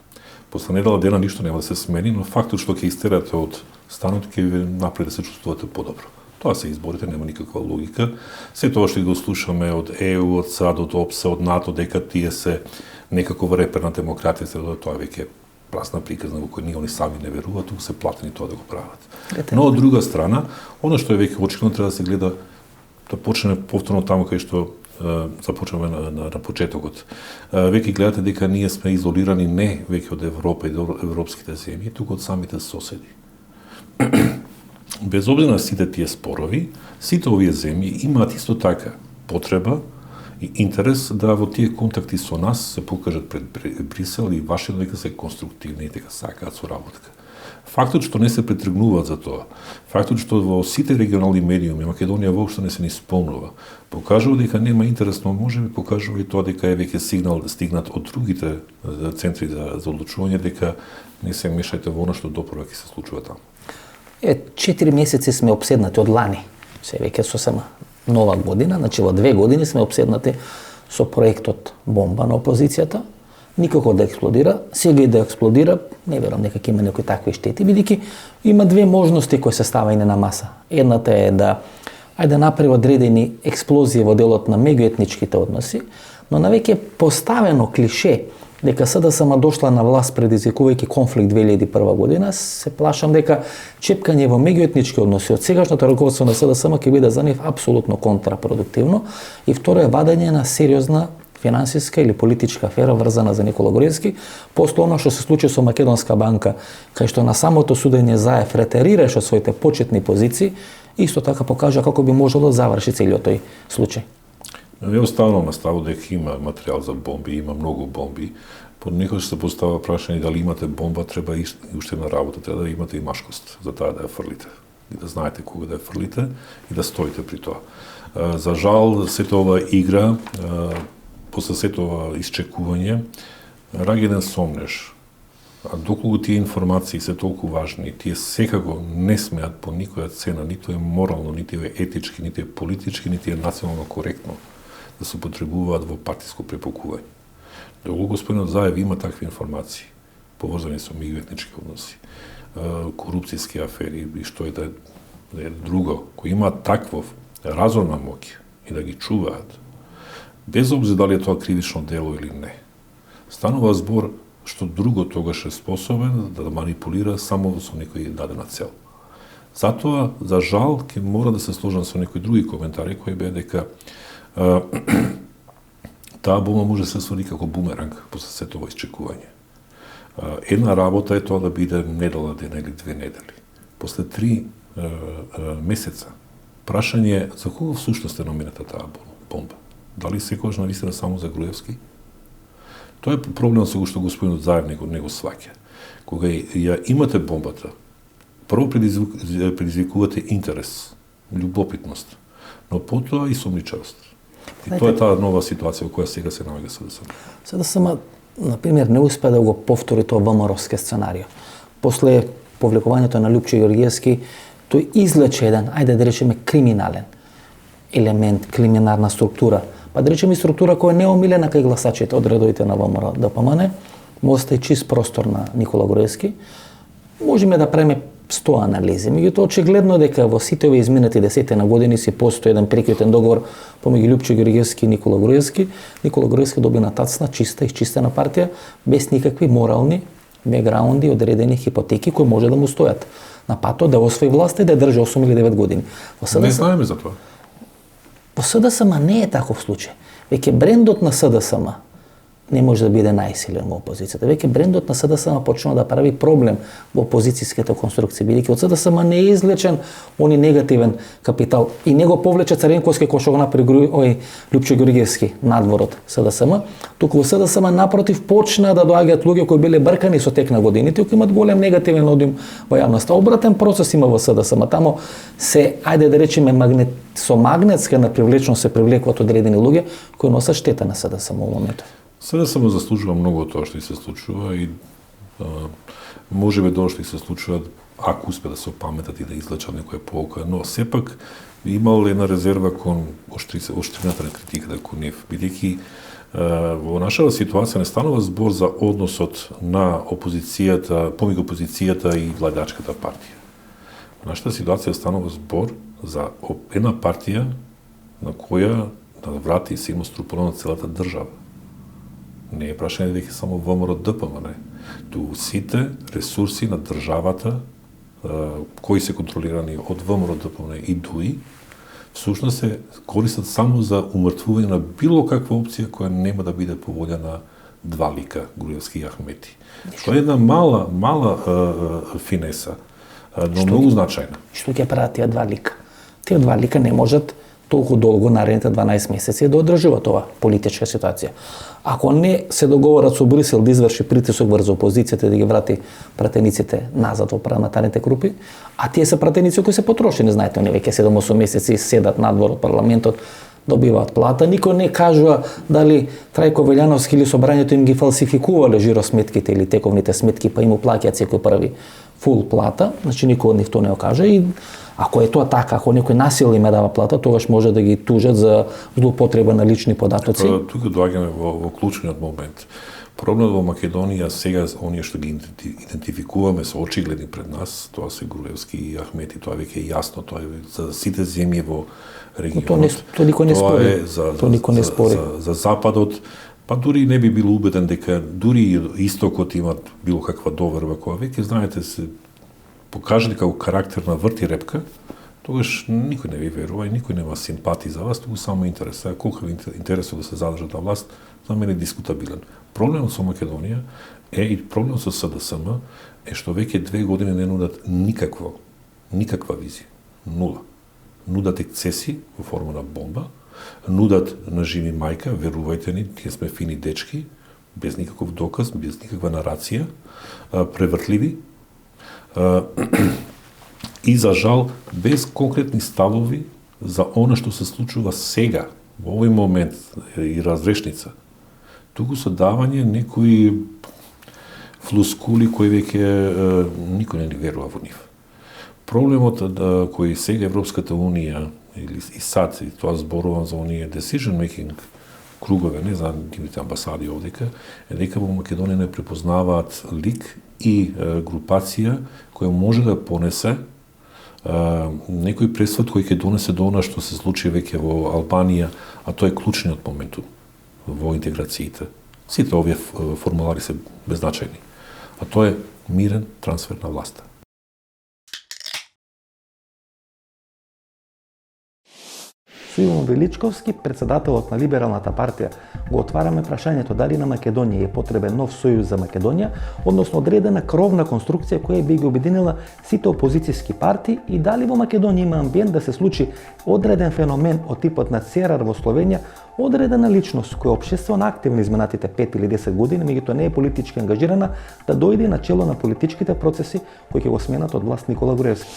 После недела дена ништо нема да се смени, но фактот што ќе истерате од станот ќе ви направи да се чувствувате подобро. Тоа се изборите, нема никаква логика. Се тоа што го слушаме од ЕУ, од САД, од ОПСЕ, од НАТО, дека тие се некакова реперна демократија, тоа веќе празна приказна во кој они сами не веруваат, туку се платени тоа да го прават. Но од друга страна, она што е веќе очигледно треба да се гледа, да почне повторно таму кај што започнаме на почетокот. Веќе гледате дека ние сме изолирани не веќе од Европа и европските земји, туку од самите соседи. Без обзир на сите тие спорови, сите овие земји имаат исто така потреба и интерес да во тие контакти со нас се покажат пред Брисел и Вашингтон дека се конструктивни и дека сакаат соработка. Фактот што не се претргнуваат за тоа, фактот што во сите регионални медиуми Македонија воопшто не се ни спомнува, покажува дека нема интерес, но можеби покажува и тоа дека е веќе сигнал да стигнат од другите центри за одлучување дека не се мешајте во она што допрва ќе се случува таму. 4 месеци сме обседнати од лани, се веќе сосема нова година, значи во 2 години сме обседнати со проектот бомба на опозицијата, никако да експлодира, сега и да експлодира, не верувам дека ќе има некои такви штети, бидејќи има две можности кои се ставајне на маса. Едната е да направи одредени експлозии во делот на меѓуетничките односи, но на веќе поставено клише дека СДСМ дошла на власт предизвикувајќи конфликт 2001 година, се плашам дека чепкање во меѓуетнички односи од сегашното раководство на СДСМ ќе биде за нив апсолутно контрапродуктивно. И второ е вадење на сериозна финансиска или политичка афера врзана за Никола Груевски, после она што се случи со Македонска банка, кај што на самото судење Заев ретерираше своите почетни позиции, исто така покажа како би можело да заврши целиот тој случај. Не останал на ставот дека има материјал за бомби, има многу бомби. Под некој се постава прашање дали имате бомба, треба и уште на работа, треба да имате и машкост за таа да ја фрлите. И да знаете кога да ја фрлите и да стоите при тоа. За жал, сето ова игра, после сето ова исчекување, раѓа еден сомнеш. А доколку тие информации се толку важни, тие секако не смеат по никоја цена, ниту е морално, ниту е етички, ниту е политички, ниту е национално коректно да се употребуваат во партиско препокување. Доколку господинот Заев има такви информации, поврзани со меѓуетнички односи, корупцијски афери и што е да е друго, кои имаат таквов разумна моќ и да ги чуваат, без обзир дали е тоа кривично дело или не, станува збор што друго тогаш е способен да манипулира само со некој дадена цел. Затоа, за жал, ќе мора да се сложам со некои други коментари кои бе дека таа бомба може да се свари како бумеранг после сето ова исчекување. Една работа е тоа да биде недела дена или 2 недели. После 3 месеца, прашање за кого всушност е намината таа бомба? Дали секогаш навистина само за Груевски? Тоа е проблем со што господинот Заев не го сваќа. Кога ја имате бомбата, прво предизвикувате интерес, љубопитност, но потоа и сумничавост. И тоа е таа нова ситуација во која сега се наоѓа СДСМ. СДСМ, например, не успеа да го повтори тоа ВМРО-ске сценарио. После повлекувањето на Љупчо Ѓорѓевски, тој излече еден, ајде да речеме, криминален елемент, криминарна структура, па да речеме и структура која не е омилена кај гласачите од редовите на ВМРО ДПМН, може да е чист простор на Никола Груевски. Можеме да правиме 100 анализи. Меѓутоа, очигледно дека во сите овие изминати 10 на години си постои еден прекјутен договор помеѓу Љупчо Ѓорѓевски и Никола Груевски. Никола Груевски доби на тацна, чиста и изчистена партија, без никакви морални бекграунди, одредени хипотеки кои може да му стојат на патот да освои власта и да држи 8 или 9 години. Не знаеме за тоа. Во СДСМ не е таков случај. Веќе брендот на СДСМ не може да биде најсилен во опозицијата. Веќе брендот на СДСМ почнува да прави проблем во опозицијските конструкции, бидејќи од СДСМ не е извлечен они негативен капитал и не го повлече Царенковски кој што го направи Љупчо Ѓорѓевски надвор од СДСМ, туку во СДСМ напротив почна да доаѓаат луѓе кои биле бркани со тек на годините, кои имаат голем негативен одим во јавноста. Обратен процес има во СДСМ. Таму се, ајде да речеме, со магнетска привлечност се привлекуваат одредени луѓе кои носат штета на СДСМ во моментот. СДСМ заслужува многу од тоа што и се случува и можеби тоа што и се случува ако успе да се опаметат и да излечат некоја полка, но сепак имал една резерва кон оштрината на критиката кон нив, бидејќи во нашава ситуација не станува збор за односот на опозицијата, помеѓу опозицијата и владачката партија. Во нашата ситуација станува збор за една партија на која да врати се има структура на целата држава. Не е прашање веќе само ВМРО ДПМН, ту сите ресурси на државата кои се контролирани од ВМРО ДПМН и ДУИ, всушност се користат само за умртвување на било каква опција која нема да биде по волја на два лика, Груевски и Ахмети. Што е една мала финеса, но многу значајна. Што ќе прават тие два лика? Тие два лика не можат толку долго наредните 12 месеци да одржуваат ова политичка ситуација. Ако не се договорат со Брисел да изврши притисок врз опозицијата да ги врати пратениците назад во парламентарните групи, а тие се пратеници кои се потрошени, знаете, они веќе 7-8 месеци седат надвор од парламентот, добиваат плата, никој не кажува дали Трајко Велјановски или собрањето им ги фалсификувале жиросметките или тековните сметки, па им уплаќаат секој први фул плата, значи никој од нив тоа не го каже и ако е тоа така, ако некој насилно им дава плата, тогаш може да ги тужат за злоупотреба на лични податоци. Тука доаѓаме во клучниот момент. Проблемот во Македонија сега оние што ги идентификуваме се очигледни пред нас, тоа се Груевски и Ахмети, тоа веќе е јасно, тоа е за сите земји во регионот. Тоа никој не спори. Тоа никој не спори. За западот, па дури не би бил убеден дека дури истокот имат било каква доверба која веќе знаете се покажали како карактер на врти репка, тогаш никој не ви верува и никој нема симпатии за вас, туку само интерес. Колку интересот да се задржат на власт, за мене е дискутабилен. Проблемот со Македонија е и проблемот со СДСМ е што веќе 2 години не нудат никаква визија. Нула. Нудат ексцеси во форма на бомба, нудат на живи мајка, верувајте ни, ние сме фини дечки, без никаков доказ, без никаква нарација, превртливи, и за жал без конкретни ставови за она што се случува сега, во овој момент и разрешница. Туку се давање некои флускули кои веќе никој не ни верува во нив. Проблемот кој сега Европската Унија или и САД, и тоа зборувам за оние decision making кругове, не за нивните амбасади овдека, е дека во Македонија не препознаваат лик и групација која може да понесе некој пресвод кој ќе донесе до она што се случи веќе во Албанија, а тоа е клучниот момент во интеграциите. Сите овие формулари се беззначајни. А тоа е мирен трансфер на власта. Со Иван Величковски, председателот на Либералната партија, го отвараме прашањето дали на Македонија е потребен нов сојуз за Македонија, односно одредена кровна конструкција која би ги обединила сите опозицијски партии и дали во Македонија има амбиент да се случи одреден феномен од типот на Церар во Словенија, одредена личност која општествено активна изминатите 5 или 10 години, меѓутоа не е политички ангажирана, да дојде на чело на политичките процеси кои ќе го сменат од власт Никола Груевски.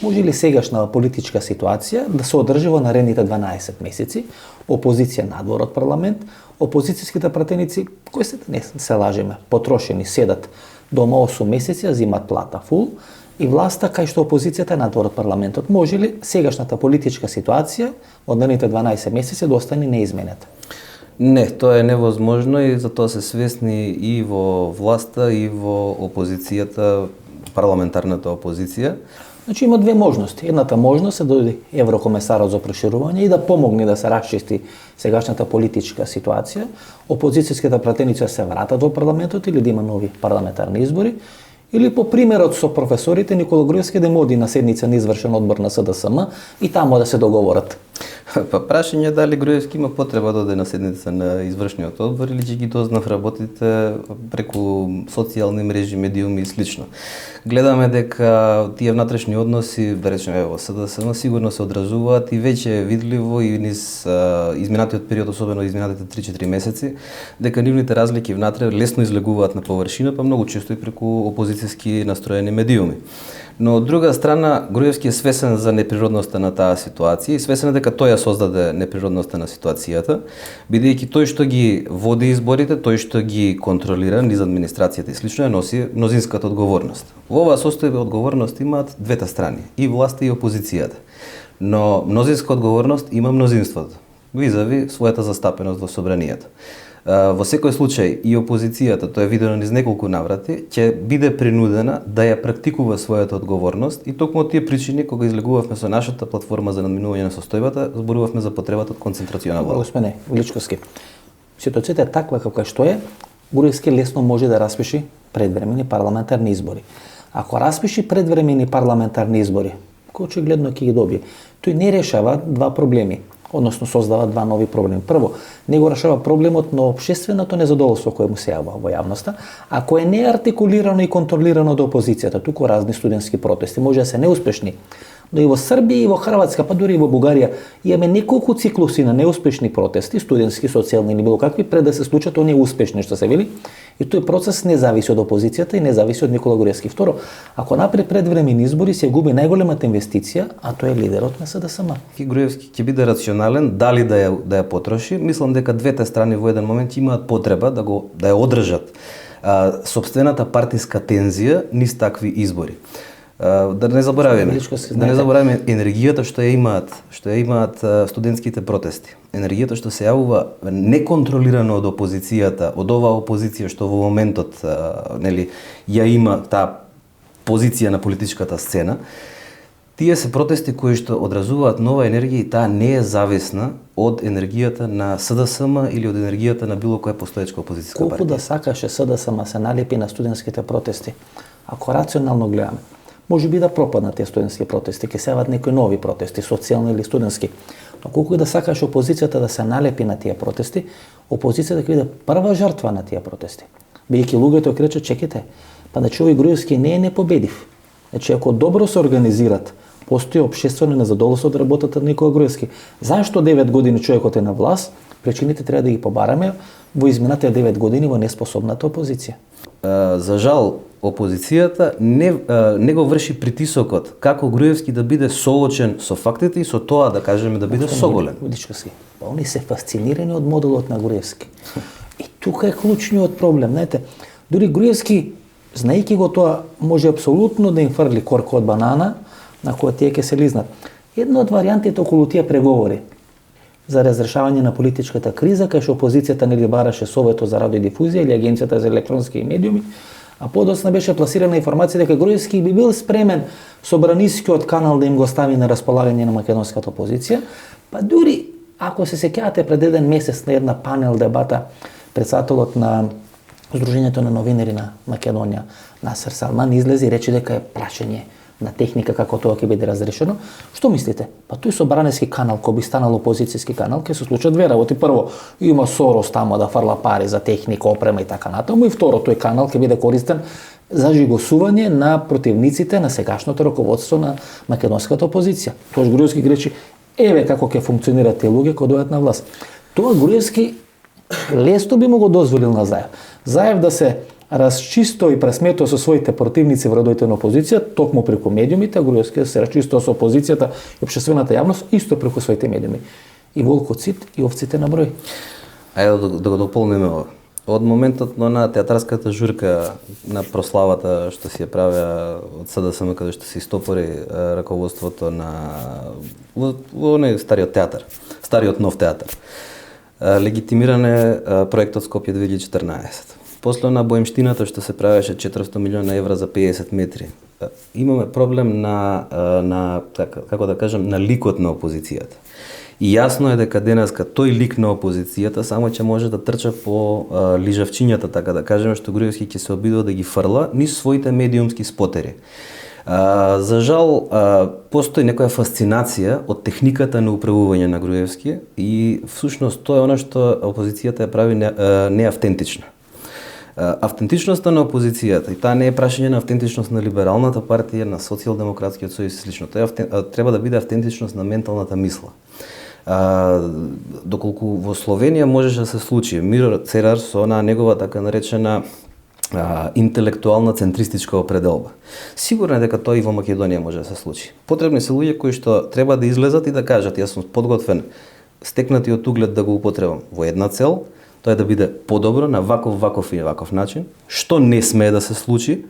Може ли сегашна политичка ситуација да се одржи во наредните 12 месеци, опозиција надвор од парламент, опозицијските пратеници, кои се не се лажеме, потрошени, седат дома 8 месеци, земат плата фул, и власта кај што опозицијата е надвор од парламентот. Може ли сегашната политичка ситуација од наредните 12 месеци да остане неизменета? Не, тоа е невозможно и затоа се свесни и во власта и во опозицијата, парламентарната опозиција. Значи има две можности. Едната можност е да дојде еврокомесарот за проширување и да помогне да се расчисти сегашната политичка ситуација, опозицијските пратеници се вратат во парламентот или да има нови парламентарни избори, или по примерот со професорите Никола Груевски да моди на седница на извршен одбор на СДСМ и тамо да се договорат. Па прашање дали Груевски има потреба да оде на седница на извршниот одбор или ќе ги дознав работите преку социјални мрежи, медиуми и слично. Гледаме дека тие внатрешни односи, да речеме во СДСМ, сигурно се одразуваат и веќе е видливо и низ изминатиот период, особено изминатите 3-4 месеци, дека нивните разлики внатре лесно излегуваат на површина, па многу често и преку опозицијски настроени медиуми. Но од друга страна, Груевски е свесен за неприродноста на таа ситуација и свесен дека тој ја создаде неприродноста на ситуацијата, бидејќи тој што ги води изборите, тој што ги контролира низ администрацијата и слично ја носи мнозинската одговорност. Во оваа состојба одговорност имаат двете страни, и власта и опозицијата. Но мнозинска одговорност има мнозинството, визави својата застапеност во собранието. Во секој случај и опозицијата, тоа е видено низ неколку наврати, ќе биде принудена да ја практикува својата одговорност и токму од тие причини кога излегувавме со нашата платформа за надминување на состојбата, зборувавме за потребата од концентрациона власт. Господине Величковски, ситуацијата е таква каква што е, Груевски лесно може да распиши предвремени парламентарни избори. Ако распиши предвремени парламентарни избори, кој очигледно ќе ги добие, тој не решава два проблеми, односно создава два нови проблеми. Прво, не го решава проблемот на општественото незадоволство кое му се јавува во јавноста, а кое не е артикулирано и контролирано од опозицијата, туку разни студентски протести, може да се неуспешни. Но и во Србија и во Хрватска, па дури и во Бугарија, имаме неколку циклуси на неуспешни протести, студентски, социјални или било какви, пред да се случат оние успешни што се вели. И тој процес не зависи од опозицијата и не зависи од Никола Груевски. Второ, ако напред предвремени избори се губи најголемата инвестиција, а тој е лидерот на СДСМ. Груевски ќе биде рационален, дали да ја потроши. Мислам дека двете страни во еден момент имаат потреба да ја одржат сопствената партиска тензија низ такви избори. Да не забораваме енергијата што ја имаат студентските протести. Енергијата што се јавува неконтролирано од опозицијата, од оваа опозиција што во моментот ја има таа позиција на политичката сцена. Тие се протести кои што одразуваат нова енергија и таа не е зависна од енергијата на СДСМ или од енергијата на било која постоечка опозицијска партија. Колку да сакаше СДСМ се налепи на студентските протести, ако рационално гледаме, може би да пропаднат тие студентски протести, ќе се јават некои нови протести, социјални или студентски. Но колку и да сакаш опозицијата да се налепи на тие протести, опозицијата ќе биде прва жртва на тие протести. Бидејќи луѓето ќе речат, чекайте, па значи овој Груевски не е непобедив. Значи ако добро се организират, постои општествено незадоволство од работата на Никола Груевски. Зашто 9 години човекот е на власт? Причините треба да ги побараме во изминатите 9 години во неспособната опозиција. За жал, опозицијата не го врши притисокот како Груевски да биде соочен со фактите и со тоа да кажеме да биде соголен. Величковски, па они се фасцинирани од моделот на Груевски. И тука е клучниот проблем, знаете, дури Груевски, знаејќи го тоа, може апсолутно да им фрли корка од банана на која тие ќе се лизнат. Една од варијантите околу тие преговори за разрешавање на политичката криза, кај што опозицијата нели бараше Советот за радиодифузија или Агенцијата за електронски медиуми, а подоцна беше пласирана информација дека Груевски би бил спремен собранискиот канал да им го стави на располагање на македонската опозиција, па дури ако се сеќавате пред еден месец на една панел дебата председателот на Сдруженијето на новинари на Македонија Насер Салман излезе и рече дека е прашање на техника како тоа ќе биде разрешено. Што мислите? Па тој собраниски канал кој би станал опозицијски канал ќе се случат две работи. Прво, има Сорос тамо да фрла пари за техника, опрема и така натаму, и второ, тој канал ќе биде користен за жигосување на противниците на сегашното раководство на македонската опозиција. Тоаш Груевски рече, еве како ќе функционираат тие луѓе кога дојдат на власт. Тоа Груевски лесно би му го дозволил на Заев. Заев да се расчисто и пресмето со своите противници во редовите на опозиција, токму преку медиумите, а Груевски да се расчисто со опозицијата и општествената јавност, исто преку своите медиуми. И волкот сит, и овците на број. Ајде да го дополниме ова. Од моментот на театарската журка на прославата што си ја правеа од СДСМ, каде што се истопори раководството на во стариот театар, стариот нов театар. Легитимиран е проектот Скопје 2014. После на боемштината што се правеше 400 милиона евра за 50 метри. Имаме проблем на како да кажам, на ликот на опозицијата. И јасно е дека денеска тој лик на опозицијата само ќе може да трча по лижавчињата, така да кажеме, што Груевски ќе се обидува да ги фрла низ своите медиумски спотери. За жал, постои некоја фасцинација од техниката на управување на Груевски и всушност тоа е она што опозицијата ја прави неавтентична. Автентичноста на опозицијата, и таа не е прашање на автентичност на либералната партија, на социјалдемократскиот сојуз и слично. Тоа треба да биде автентичност на менталната мисла. Доколку во Словенија можеше да се случи Миро Церар со онаа негова така наречена интелектуална центристичка определба. Сигурно е дека тоа и во Македонија може да се случи. Потребни се луѓе кои што треба да излезат и да кажат јас сум подготвен, стекнати од углед да го употребам во една цел, тоа е да биде подобро на ваков и ваков начин, што не смее да се случи,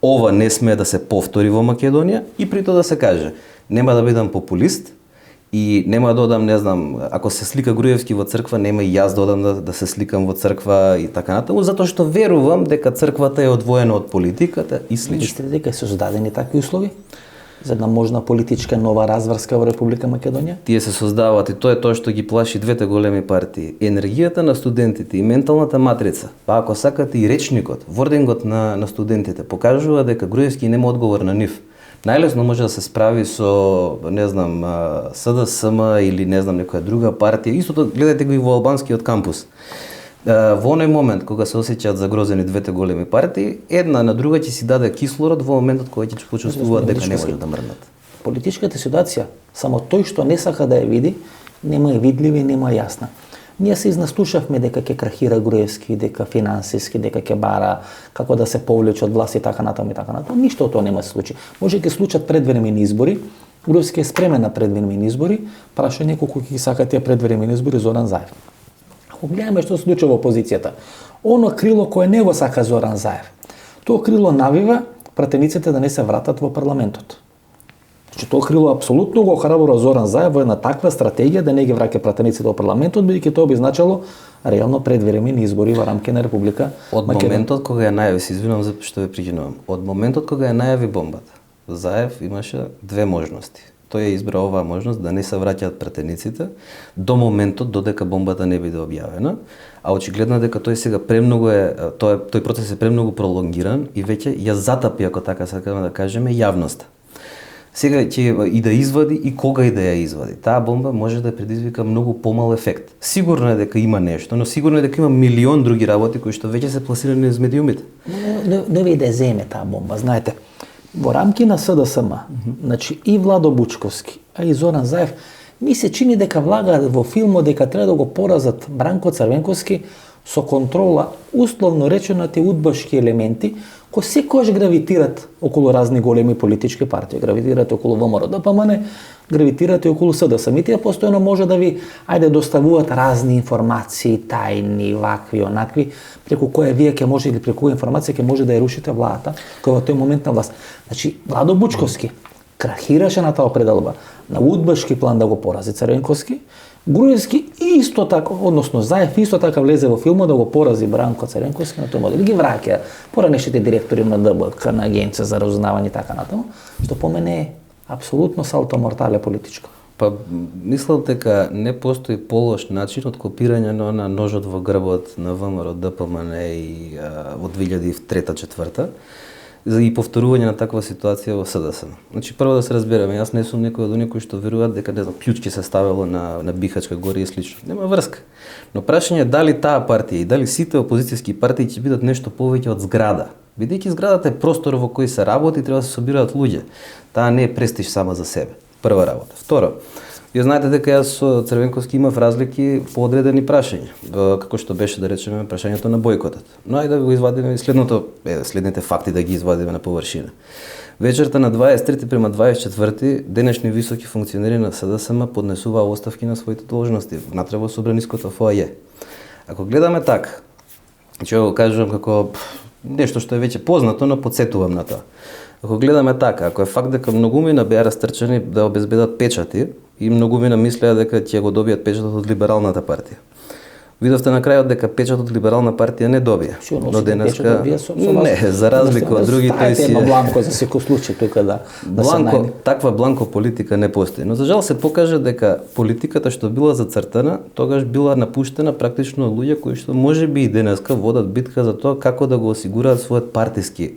ова не смее да се повтори во Македонија и при тоа да се каже нема да бидам популист и нема да одам, не знам, ако се слика Груевски во црква, нема и јас да одам да се сликам во црква и така натаму, затоа што верувам дека црквата е одвоена од политиката и слично. Мислите дека се создадени такви услови за една можна политичка нова разврска во Република Македонија? Тие се создаваат и тоа е тоа што ги плаши двете големи партии. Енергијата на студентите и менталната матрица, па ако сакате и речникот, вордингот на студентите покажува дека Груевски нема одговор на нив. Најлесно може да се справи со, не знам, СДСМ или не знам некоја друга партија. Истото гледајте го и во албанскиот кампус. Во оној момент кога се осеќаат загрозени двете големи партии, една на друга ќе си даде кислород во моментот кога ќе почувствуваат дека не може да мрднат. Политичката ситуација, само тој што не сака да ја види, нема е видлива и нема јасна. Ние се изнаслушавме дека ќе крахира Груевски, дека финансиски, дека ќе бара како да се повлече од власт и така натаму и така натаму. Ништо од тоа нема се случи. Може ќе случат предвремени избори. Груевски е спремен на предвремени избори, прашање колку ќе сака тие предвремени избори Зоран Заев. Ако гледаме што се случува во опозицијата, оно крило кое не го сака Зоран Заев, тоа крило навива пратениците да не се вратат во парламентот. Значи, тоа крило апсолутно го охрабрува Зоран Заев во една таква стратегија да не ги враќа пратениците во парламентот, бидејќи тоа би значило реално предвремени избори во рамки на Република Од моментот кога ја најави, се извинувам за што ве прекинувам, од моментот кога ја најави бомбата, Заев имаше две можности. Тој ја избра оваа можност да не се враќаат пратениците до моментот додека бомбата не биде објавена, а очигледно дека тој сега премногу тој процес е премногу пролонгиран и веќе ја затапи, ако така сакаме да кажеме, јавноста. Сега ќе и да извади и кога и да ја извади. Таа бомба може да предизвика многу помал ефект. Сигурно е дека има нешто, но сигурно е дека има милион други работи кои што веќе се пласирани низ медиумите. Не ви да земе таа бомба, знаете. Во рамки на СДСМ, значи и Владо Бучковски, а и Зоран Заев, ми се чини дека влагаат во филмот дека треба да го поразат Бранко Црвенковски со контрола, условно речено, тие удбашки елементи кои секогаш гравитират околу разни големи политички партии, гравитират околу ВМРО, ДПМН, гравитират и околу СДСМ. И тие постојано може да ви доставуваат разни информации, тајни, вакви, онакви, преку која вие ќе може или преку која информација ќе може да ја рушите владата која во тој момент на власт. Значи, Владо Бучковски крахираше на таа определба, на удбашки план да го порази Црвенковски, Груевски исто така, односно Заев исто така влезе во филмот да го порази Бранко Црвенковски на тој модел. И ги враќа поранешните директори на ДБК, на Агенција за разузнавање и така натаму, што по мене е апсолутно салто мортале политичко. Па мислам дека не постои полош начин од копирање на ножот во грбот на ВМРО, ДПМН и во 2003-2004 и повторување на таква ситуација во СДСМ. Значи прво да се разбереме, јас не сум некој од оние кои што веруваат дека не знам клучки се ставело на Бихачка гора и слично. Нема врска. Но прашање е дали таа партија и дали сите опозицијски партии ќе бидат нешто повеќе од зграда. Бидејќи зградата е простор во кој се работи и треба да се собираат луѓе. Таа не е престиж сама за себе. Прва работа. Второ, ја знаете дека јас со Црвенковски имав разлики по одредени прашања, како што беше да речеме прашањето на бојкотот. Но ајде да го извадиме и следните факти да ги извадиме на површина. Вечерта на 23 према 24 денешни високи функционери на СДСМ поднесуваа оставки на своите должности внатре во собраниското фоаје. Ако гледаме така, ќе го кажувам како нешто што е веќе познато, но подсетувам на тоа. Ако гледаме така, ако е факт дека многумина беа растрчани да обезбедат печати и многумина мислеа дека ќе го добијат печатот од Либералната партија. Видовте на крајот дека печатот од Либерална партија не добија. Но денеска не, за разлика од другите си бланко за секој случај тука да бланко, таква бланко политика не постои. Но за жал се покажа дека политиката што била зацртана, тогаш била напуштена практично од луѓе кои што можеби и денеска водат битка за тоа како да го осигураат својот партиски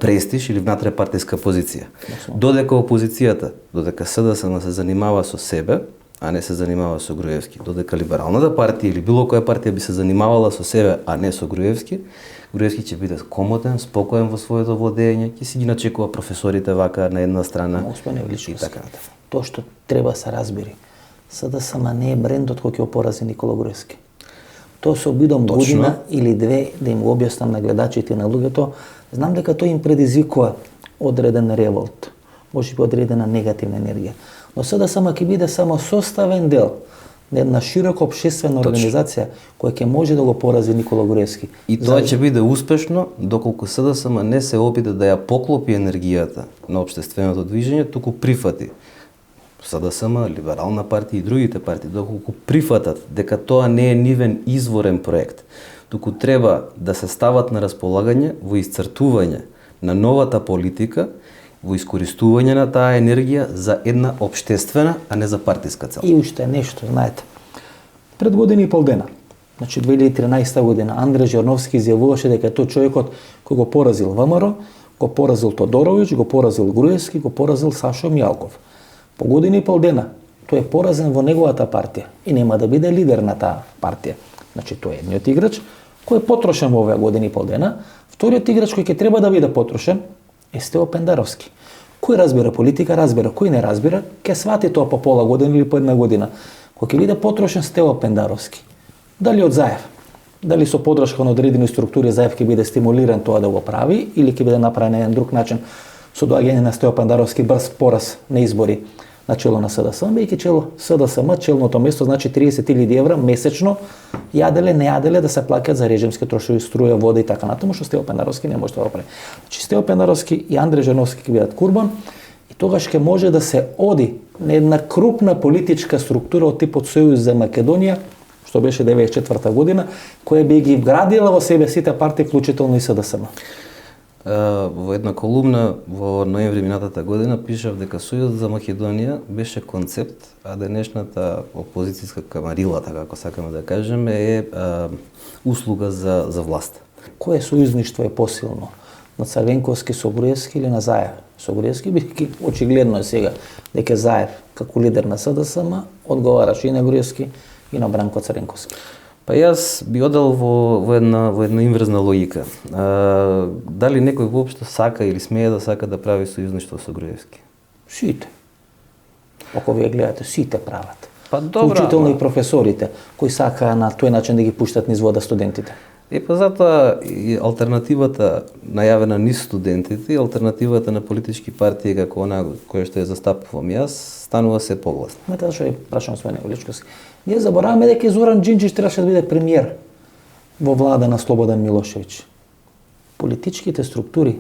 престиж или внатрепартиска позиција. Додека опозицијата, додека СДСМ се занимава со себе, а не се занимава со Груевски, додека Либералната партија или било која партија би се занимавала со себе, а не со Груевски, Груевски ќе биде комотен, спокоен во своето владење, ќе си ги начекува професорите вака на една страна и така натаму. Тоа што треба се разбери, СДСМ не е брендот кој ќе опорази Никола Груевски. Тоа се обидам година или две да им го објаснам на гледачите и на луѓето. Знам дека тоа им предизвикува одреден револт, можеби одредена негативна енергија. Но СДСМ ќе биде само составен дел на една широка општествена организација која ќе може да го порази Никола Груевски. И тоа ќе биде успешно доколку СДСМ не се обиде да ја поклопи енергијата на општественото движење, туку прифати. СДСМ, Либерална партија и другите партии, доколку прифатат дека тоа не е нивен изворен проект, туку треба да се стават на располагање во исцртување на новата политика, во искористување на таа енергија за една општествена, а не за партиска цел. И уште нешто, знаете. Пред година и пол дена, значи 2013 година, Андре Жерновски изјавуваше дека тој човекот кој го поразил ВМРО, го поразил Тодоровиќ, го поразил Груевски, го поразил Сашо Мјалков. По година и пол дена тој е поразен во неговата партија и нема да биде лидер на таа партија. Значи тој е едниот играч кој е потрошен во оваа година и пол дена. Вториот играч кој ќе треба да биде потрошен е Стево Пендаровски. Кој разбира политика, разбира, кој не разбира, ќе свати тоа по пола година или по една година. Кој ќе биде потрошен Стево Пендаровски. Дали од Заев, дали со подршка на одредени структури Заев ќе биде стимулиран тоа да го прави или ќе биде направен на еден друг начин со доаѓање на Стево Пендаровски брз пораз на избори на чело на СДСМ, бејќи чело СДСМ, челното место значи 30.000 евра месечно, јаделе, не јаделе да се плаќаат за режимски трошови, струја, вода и така натаму, што Стево Пендаровски не може да го прави. Значи Стево Пендаровски и Андре Жерновски ќе бидат курбан и тогаш ќе може да се оди на една крупна политичка структура од типот Сојуз за Македонија, што беше 94 година, која би ги вградила во себе сите партии, вклучително и СДСМ. Во една колумна во ноември минатата година пишав дека Сојузот за Македонија беше концепт, а денешната опозицијска камарила, така како сакаме да кажеме, е услуга за власт. Кое сојузништво е посилно? На Црвенковски со Груевски или на Заев? Со Груевски бидејќи очигледно е сега дека Заев како лидер на СДСМ одговараше и на Груевски и на Бранко Црвенковски. Па јас би одел во една инврзна логика. Дали некој воопшто сака или смее да сака да прави сојузништво со Груевски? Сите. Ако вие гледате, сите прават. Па добра, вклучително и професорите кои сакаа на тој начин да ги пуштат низ вода студентите. Па затоа и алтернативата најавена низ студентите и алтернативата на политички партии како она која што ја застапувам јас станува се погласна. Мета што ја прашам свој Величковски. Ние забораваме дека Зоран Џинџич требаше да биде премиер во влада на Слободан Милошевиќ. Политичките структури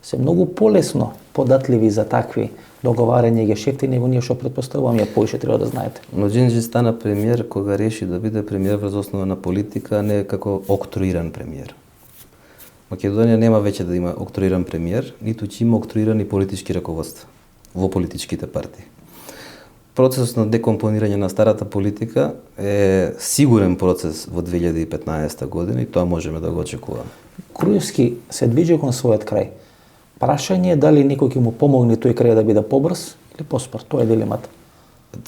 се многу полесно податливи за такви договарања и гешефти него ние што претпоставувам, ја поише треба да знаете. Но Џинџич стана премиер кога реши да биде премиер врз основа на политика, а не како октруиран премиер. Македонија нема веќе да има октруиран премиер, ниту ќе има октруирани политички раководства во политичките партии. Процесот на декомпонирање на старата политика е сигурен процес во 2015 година и тоа можеме да го очекуваме. Груевски се движи кон својот крај. Прашање е дали некој ќе му помогне тој крај да биде побрз или поспор, тоа е дилемата.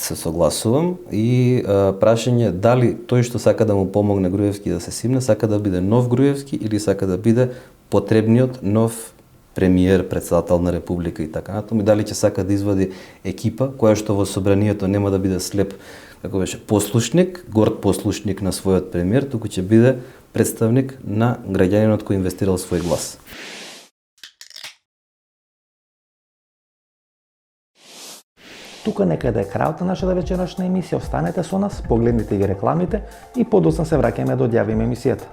Се согласувам и прашање дали тој што сака да му помогне Груевски да се симне, сака да биде нов Груевски или сака да биде потребниот нов премиер, председател на Република и така натаму, и дали ќе сака да извади екипа која што во собранието нема да биде слеп, како беше, послушник, горд послушник на својот премиер, туку ќе биде представник на граѓанинот кој инвестирал свој глас. Тука некаде е крајот на нашата вечерашна емисија. Останете со нас, погледнете ги рекламите и подоцна се враќаме да одјавиме емисијата.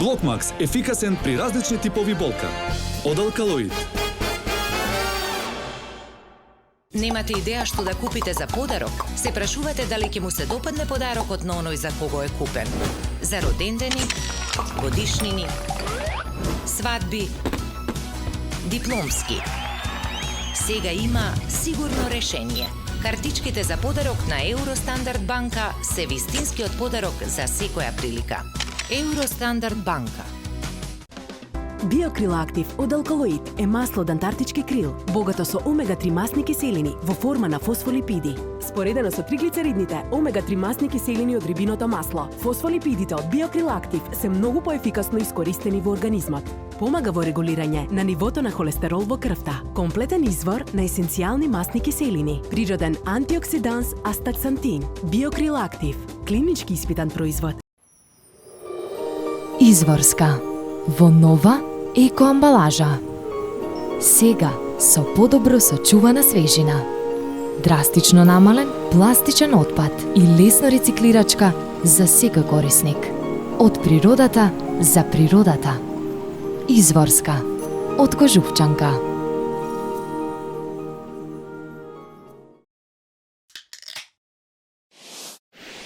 Блокмакс – ефикасен при различни типови болка. Од Алкалоид. Немате идеја што да купите за подарок? Се прашувате дали ќе му се допадне подарокот на оној за кого е купен? За родендени, годишнини, свадби, дипломски. Сега има сигурно решение. Картичките за подарок на Евростандард банка се вистинскиот подарок за секоја прилика. Евростандард банка. Биокрил Актив од Алкалоид е масло од антарктички крил, богато со омега-3 масни киселини во форма на фосфолипиди. Споредено со триглицеридните омега-3 масни киселини од рибиното масло, фосфолипидите од Биокрил Актив се многу поефикасно искористени во организмот. Помага во регулирање на нивото на холестерол во крвта, комплетен извор на есенцијални масни киселини, природен антиоксиданс астаксантин. Биокрил Актив, клинички испитан производ. Изворска во нова еко амбалажа. Сега со подобро сочувана свежина. Драстично намален пластичен отпад и лесно рециклирачка за секој корисник. Од природата за природата. Изворска од Кожухчанка.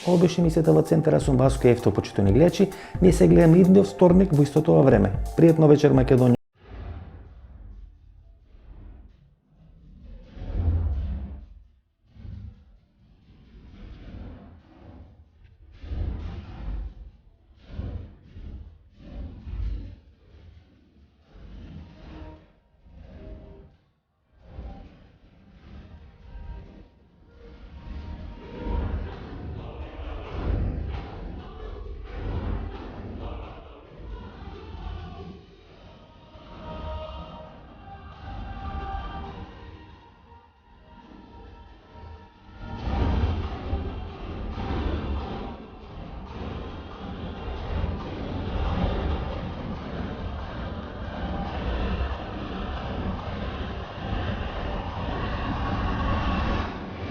Ова беше емисијата во Центара Сумбаско ефто, почитувани гледачи. Ние се гледаме идниот вторник во истото ова време. Пријатно вечер, Македонија.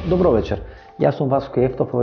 Добро вечер. Јас сум Васко Ефтов, ова